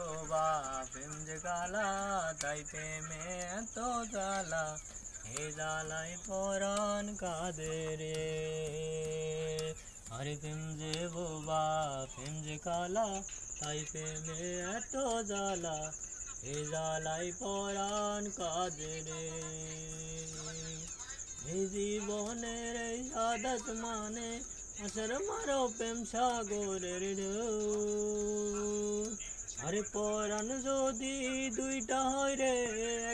বোবা প্রেম যে কালা, তাই প্রেমে এত জ্বালা, হে জ্বালাই পরাণ কাঁদে রে। আরে প্রেম যে বোবা প্রেম যে কালা, তাই প্রেমে এত জ্বালা, হে জ্বালাই পরাণ কাঁদে রে। এই জীবনের এই সাদাত মানে আসর মারো প্রেম সাগরের ঢেউ। আরে পরাণ যদি দুইটা হয় রে,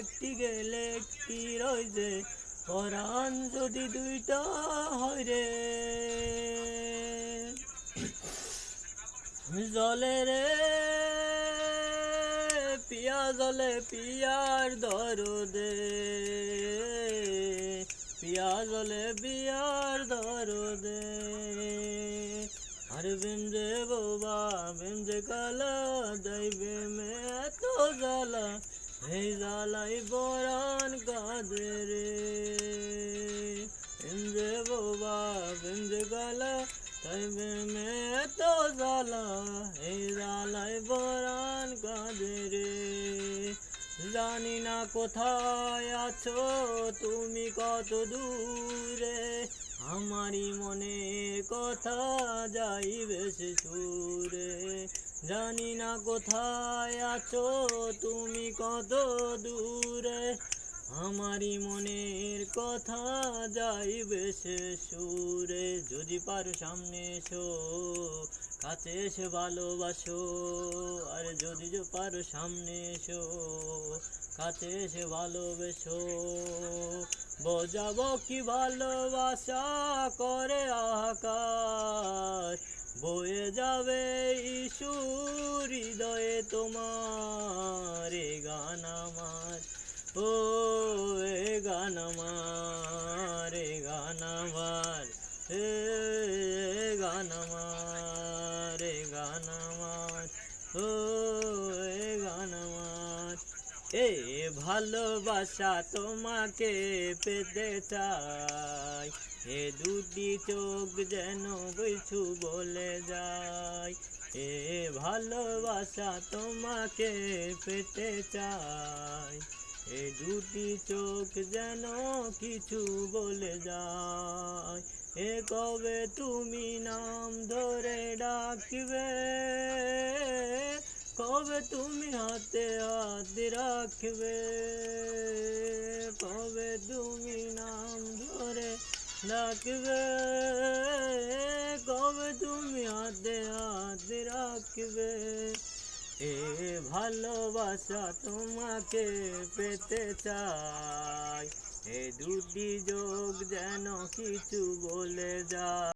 একটি গেলে একটি রইছে। পরাণ যদি দুইটা হয় রে, জলে রে পিয়া জলে পিয়ার দরদে, পিয়া জলে পিয়ার দরদে। আরে প্রেম যে বোবা প্রেম যে কালা, তাই প্রেমে এত জ্বালা, এই জ্বালাই পরাণ কাঁদে রে। প্রেম যে বোবা প্রেম যে কালা, তাই প্রেমে এত জ্বালা, এই জ্বালাই পরাণ কাঁদে রে। জানি না কোথায় আছো তুমি কত দূরে, আমারই মনের কথা যাইবে সে সুরে। জানি না কোথায় আছো তুমি কত দূরে, আমারই মনের কথা যাইবে সে সুরে। যদি পারো সামনে এসো, কাছে এসে ভালোবাসো। আরে যদি পারো সামনে এসো, কাছে এসে ভালোবেসো। বোঝাবো কি ভালোবাসা করে আকার, বয়ে যাবে সুর হৃদয়ে তোমার। এ গান আমার, ও এ গান আমার, এ গান আমার, এ গান আমার, এ গান আমার, ও এ গান আমার। এ ভালোবাসা তোমাকে পেতে চাই, এ দুটি চোখ যেন কিছু বলে যায়। এ ভালোবাসা তোমাকে পেতে চাই, এ দুটি চোখ যেন কিছু বলে যায়। এ কবে তুমি নাম ধরে ডাকবে, কবে তুমি হাতে হাত রাখবে। কবে তুমি নাম ধরে ডাকবে, কবে তুমি হাতে হাত রাখবে। এ ভালোবাসা তোমাকে পেতে চাই, এ দুটি যোগ যেন কিছু বলে যায়।